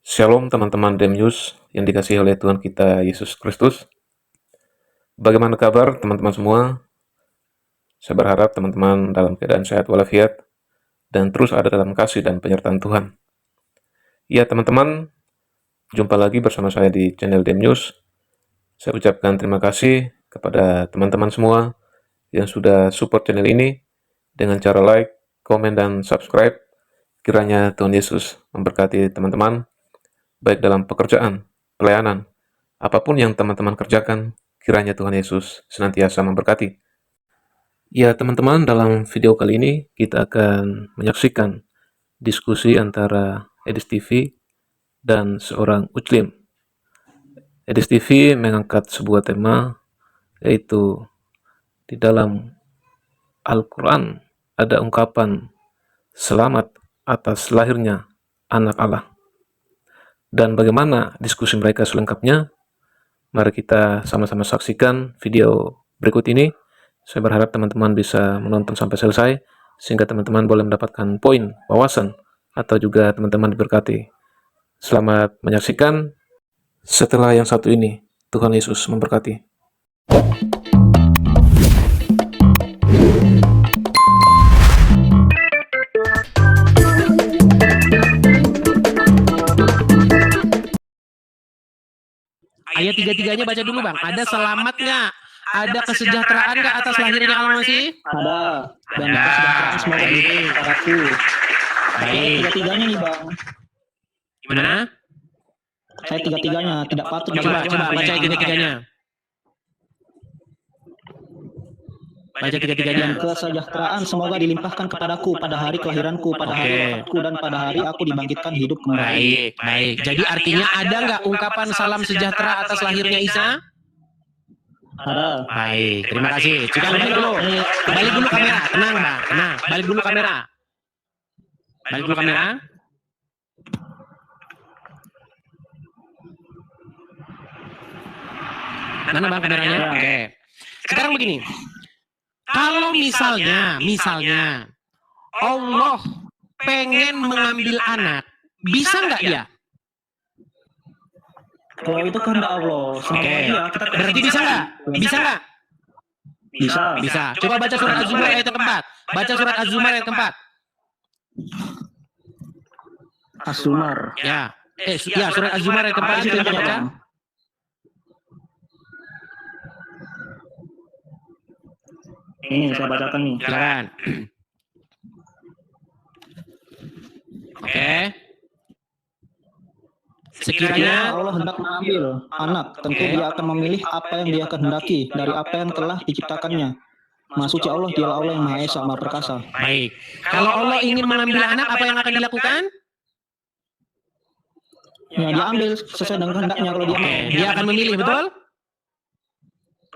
Shalom teman-teman Demyus yang dikasihi oleh Tuhan kita Yesus Kristus. Bagaimana kabar teman-teman semua? Saya berharap teman-teman dalam keadaan sehat walafiat dan terus ada dalam kasih dan penyertaan Tuhan. Ya teman-teman, jumpa lagi bersama saya di channel Demyus. Saya ucapkan terima kasih kepada teman-teman semua yang sudah support channel ini dengan cara like, komen, dan subscribe. Kiranya Tuhan Yesus memberkati teman-teman baik dalam pekerjaan, pelayanan, apapun yang teman-teman kerjakan, kiranya Tuhan Yesus senantiasa memberkati. Ya teman-teman, dalam video kali ini kita akan menyaksikan diskusi antara Edis TV dan seorang Muslim. Edis TV mengangkat sebuah tema, yaitu di dalam Al-Quran ada ungkapan selamat atas lahirnya anak Allah. Dan bagaimana diskusi mereka selengkapnya? Mari kita sama-sama saksikan video berikut ini. Saya berharap teman-teman bisa menonton sampai selesai, sehingga teman-teman boleh mendapatkan poin, wawasan, atau juga teman-teman diberkati. Selamat menyaksikan. Setelah yang satu ini, Tuhan Yesus memberkati. Ayat tiga-tiganya baca dulu bang. Ada selamat nggak? Ada kesejahteraan nggak atas lahirnya Al-Masih? Ada. Dan kesejahteraan semoga diberi kepadaku. Baik. Tiga-tiganya nih bang. Gimana? Saya tiga-tiganya tidak patut. Coba baca tiga-tiganya. Baca tiga-tiganya. Dan kesejahteraan semoga dilimpahkan kepadaku pada hari kelahiranku, pada hari wafatku, dan pada hari aku dibangkitkan hidup kembali. Baik. Jadi artinya ada nggak ungkapan salam sejahtera atas lahirnya Isa? Ada. Baik. Terima kasih. Coba balik dulu. Balik dulu kamera. Tenang bang. Tenang. Balik dulu kamera. Balik dulu kamera. Mana bang kameranya? Oke. Sekarang begini. Kalau misalnya Allah pengen mengambil anak, bisa nggak dia? Kalau itu kehendak Allah. Oke. Berarti bisa nggak? Bisa nggak? Bisa. Coba baca surat Az-Zumar ayat keempat. Baca surat Az-Zumar ayat keempat. Az-Zumar. Ya. Surat Az-Zumar ayat keempat itu yang baca. Ini saya bacakan nih. Silakan. Oke. Sekiranya Allah hendak mengambil anak, tentu dia akan memilih apa yang dia kehendaki dari apa yang telah diciptakannya. Maha suci Allah, dialah Allah yang Maha Esa, Maha Perkasa. baik. Kalau Allah ingin mengambil anak, apa yang akan dilakukan? Ya, dia ambil sesuai dengan kehendaknya kalau dia mau. Dia akan memilih, betul?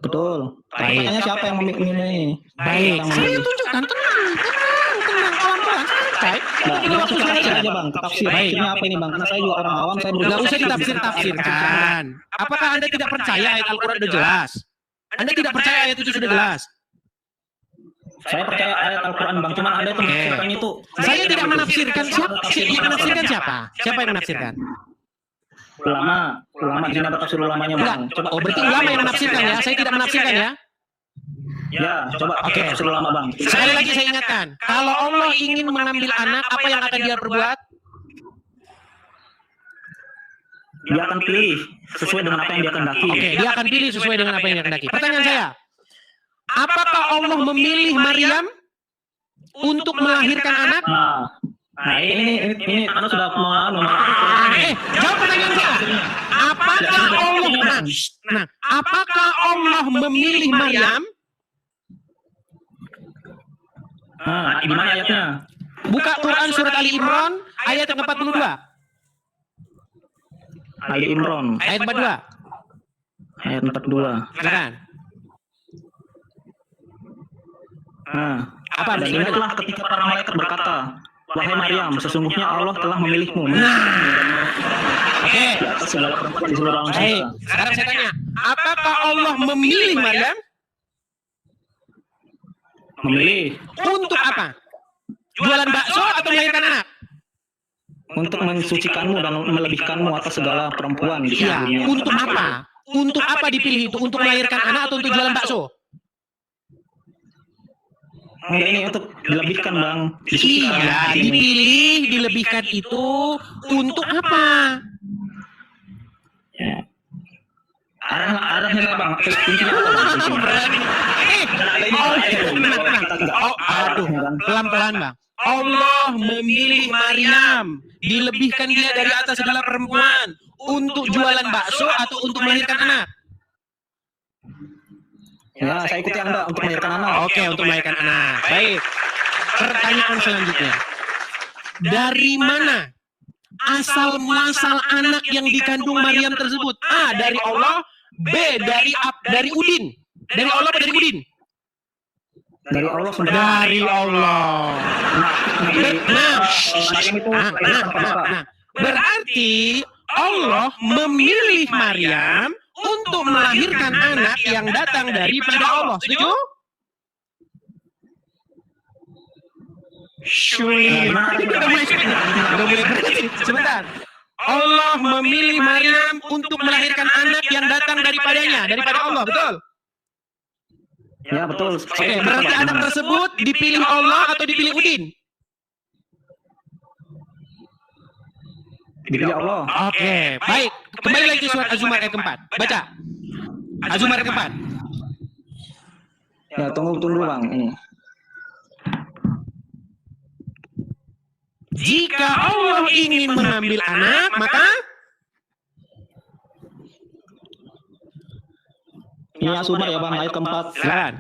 Betul. Baik. Pertanyaannya siapa yang memilih ini? Baik. Yang Saya memilih. tunjukkan, tenang, kawan-kawan, santai. Nah, Dulu waktu kita saja. aja bang, tafsir. Baik. Tafsirnya apa ini bang? Karena saya juga orang awam, saya Nggak usah ditafsir-tafsirkan. Apakah Anda tidak percaya ayat Al-Quran sudah jelas? Anda tidak percaya ayat itu sudah jelas? Saya percaya ayat Al-Quran bang, cuman ada yang menafsirkan itu. Saya tidak menafsirkan. Yang menafsirkan siapa? Siapa yang menafsirkan? Ulama di sini ada tafsir ulamanya bang. Enggak. Oh, berarti ulama yang menafsirkan ya? Saya tidak menafsirkan ya? Ya, coba Oke. tafsir ulama bang. Sekali lagi saya ingatkan, kalau Allah ingin mengambil anak, apa yang akan dia perbuat? Dia akan pilih sesuai dengan apa yang dia kehendaki. Oke, dia akan pilih sesuai dengan apa yang dia kehendaki. Pertanyaan saya, apakah Allah memilih Maryam untuk melahirkan anak? Nah ini Anda sudah mau Jawab pertanyaan saya. Apakah Allah apakah Allah memilih Maryam? di mana ayatnya? Buka Quran surat Ali Imran ayat yang 42. Ali Imran Ayat 42. ayat 42. Silakan. Apa Dan artinya? ingatlah ketika para malaikat berkata, wahai Maryam, sesungguhnya Allah telah memilihmu. Oke. Di atas segala perempuan di seluruh alam Baik. semesta. Sekarang saya tanya, apakah Allah memilih Maryam Memilih untuk apa? Jualan bakso atau melahirkan anak? untuk mensucikanmu dan melebihkanmu atas segala perempuan di Iya, dunia. untuk apa? Untuk apa dipilih itu? Untuk melahirkan anak atau untuk jualan bakso? Enggak, ini untuk dilebihkan bang. Disucikan. Iya, dipilih, dilebihkan itu untuk apa? Ya. Arahnya bang. Intinya apa bang? Intinya. Aduh, pelan-pelan bang. Allah memilih Maryam, dilebihkan dia dari atas segala perempuan untuk jualan bakso atau untuk melahirkan anak. Ya, saya ikuti Anda untuk melahirkan anak. Oke, untuk melahirkan anak. Baik. Pertanyaan selanjutnya. Dari mana asal muasal anak yang dikandung Maryam tersebut? A, dari Allah. B, dari Udin. Dari Allah apa dari Udin? Dari Allah sendiri. Dari Allah. Nah, berarti Allah memilih Maryam untuk melahirkan anak yang datang daripada Allah. Setuju? Sulit. Udah mulai sulit. Sebentar. Allah memilih Maryam untuk melahirkan anak yang datang daripadanya, daripada Allah, betul? Ya betul. Oke, berarti anak tersebut dipilih Allah atau dipilih Udin? Dipilih Allah. Oke, baik. Kembali lagi ke surat Az-Zumar ayat keempat. Baca. Az-Zumar ayat keempat. Ya tunggu bang. Ini. Jika Allah ingin mengambil anak, maka Ini Az-Zumar ya bang, ayat keempat. silakan.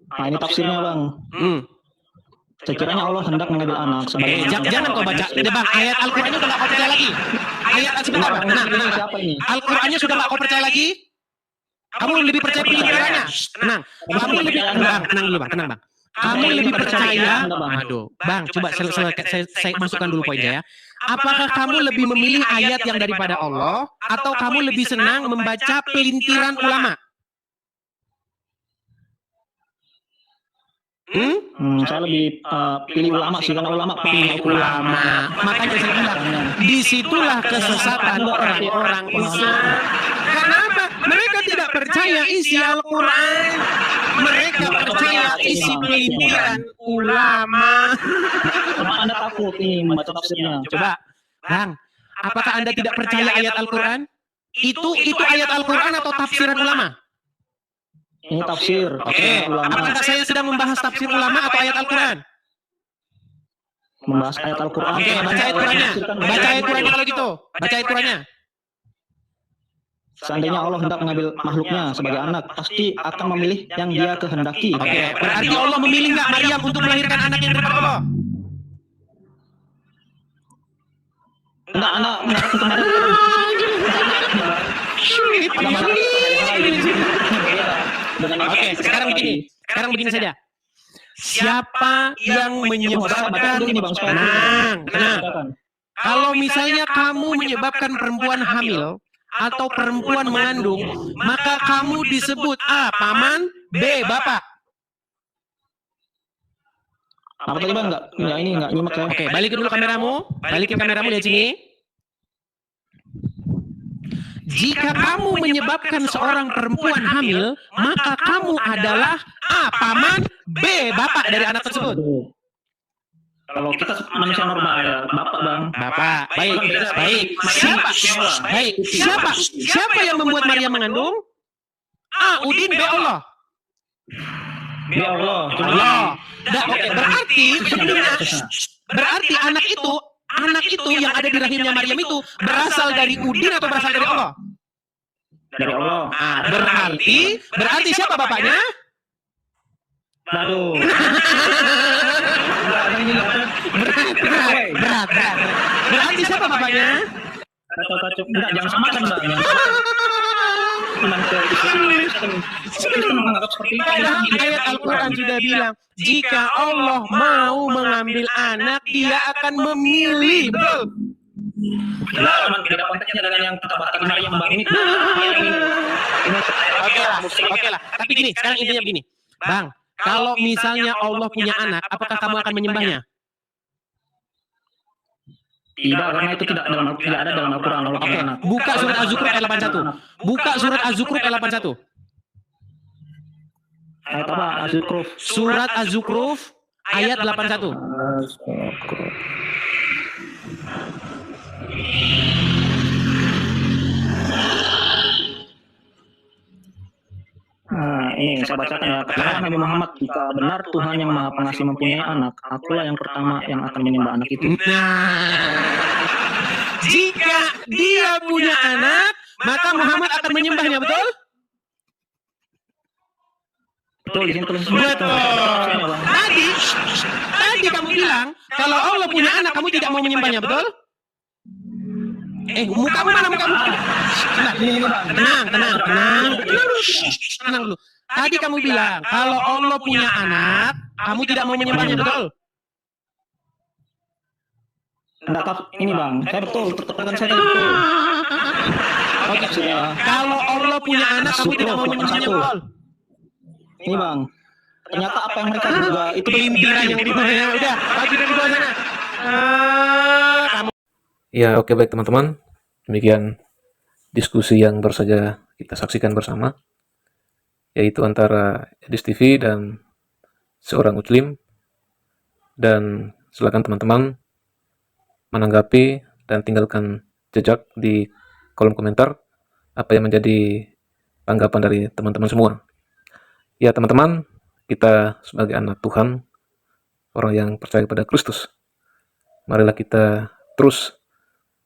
Nah ini tafsirnya bang. Sekiranya Allah hendak mengambil anak sebagai Jangan kau baca. Bang, ayat Al-Qur'annya sudah kau percaya lagi. Ayat sebentar, Bang. Tenang. Siapa ini? Al-Qur'annya sudah kau percaya lagi? Kamu lebih percaya pikirannya. Tenang. Kamu lebih tenang dulu, Bang. Tenang, Bang. Kamu lebih percaya. Aduh, Bang, coba saya masukkan dulu poinnya ya. Apakah kamu lebih memilih ayat yang daripada Allah atau kamu lebih senang membaca pelintiran ulama? Saya lebih pilih ulama sih, karena ulama Pilih ulama. Makanya saya bilang, disitulah kesesatan orang-orang Islam. Karena apa? Mereka tidak percaya isi Al-Quran. Mereka percaya isi pelintiran ulama. Kenapa Anda takut ini membaca tafsirnya? Coba, Bang, apakah Anda tidak percaya ayat Al-Quran? Itu ayat Al-Quran atau tafsiran ulama? Ini tafsir. Oke, Ulama apakah saya sedang membahas tafsir ulama atau ayat Al-Quran? membahas ayat Al-Quran. Oke, baca ayat Qurannya. Baca ayat Qurannya kalau gitu. Baca ayat Qurannya. Seandainya Allah hendak mengambil makhluknya sebagai anak, pasti akan memilih yang dia kehendaki. Oke, berarti Allah memilih nggak Maryam untuk melahirkan anak yang daripada Allah? Enggak, anak kemarin. Oke, sekarang begini saja. Siapa yang menyebabkan tenang. Kalau misalnya kamu menyebabkan perempuan hamil atau perempuan mengandung, maka kamu disebut A, paman, B, bapak. Apa tadi bang? Enggak nyimak saya. Oke, balikin dulu kameramu. Balikin kameramu lihat sini. Jika kamu menyebabkan seorang perempuan hamil, maka kamu adalah A, paman, B, bapak dari anak tersebut. Kalau kita manusia normal ya, bapak bang. Bapak, baik. Siapa yang membuat Maryam mengandung? A, Udin, B, Allah. Ya Allah. Allah. Oke, berarti anak itu yang ada di rahimnya Maryam itu berasal dari Udin atau berasal dari Allah? Dari Allah. Berarti siapa bapaknya? Aduh. Berat. Berarti siapa bapaknya? Kacau. Enggak, jangan samakan bang. Ayat Al-Quran sudah bilang, jika Allah mau mengambil anak, dia akan memilih. Betul. Beda konteksnya dengan yang kita bahas tadi yang bang ini. Oke lah. Tapi gini, sekarang intinya begini. Bang, kalau misalnya Allah punya anak, apakah kamu akan menyembahnya? Tidak, karena itu tidak ada dalam Al-Quran. Allah punya anak. Buka surat Az-Zukhruf ayat 81. Buka surat Az-Zukhruf ayat 81. Ayat apa? Az-Zukhruf. Surat Az-Zukhruf ayat 81. Nah, ini saya bacakan ya. Katakanlah Nabi Muhammad, jika benar Tuhan yang Maha Pengasih mempunyai anak, akulah yang pertama yang akan menyembah anak itu. Nah, jika dia punya anak, maka Muhammad akan menyembahnya, betul? Betul, di sini tulis. Betul. Tadi kamu bilang kalau Allah punya anak, kamu tidak mau menyembahnya, betul? Mukamu mana mukamu? Tenang dulu. Tadi kamu bilang kalau Allah punya anak, kamu tidak mau menyembahnya, betul? Enggak, ini Bang, saya betul, tekan saya tadi betul. Oke, kalau Allah punya anak, kamu tidak mau menyembahnya, betul? Ini Bang, ternyata apa yang mereka juga itu Pelintiran yang di mana? Udah, bagi dari bawah sana. Kamu Ya, oke, baik teman-teman. Demikian diskusi yang baru saja kita saksikan bersama, yaitu antara Edis TV dan seorang Muslim. Dan silakan teman-teman menanggapi dan tinggalkan jejak di kolom komentar apa yang menjadi tanggapan dari teman-teman semua. Ya teman-teman, kita sebagai anak Tuhan, orang yang percaya kepada Kristus, marilah kita terus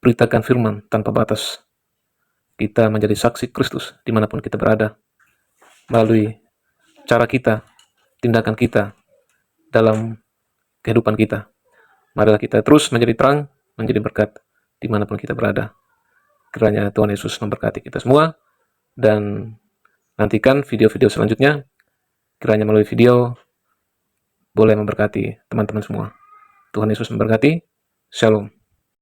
beritakan firman tanpa batas. Kita menjadi saksi Kristus dimanapun kita berada, melalui cara kita, tindakan kita, dalam kehidupan kita. Marilah kita terus menjadi terang, menjadi berkat dimanapun kita berada. Kiranya Tuhan Yesus memberkati kita semua, dan nantikan video-video selanjutnya. Kiranya melalui video boleh memberkati teman-teman semua. Tuhan Yesus memberkati. Shalom.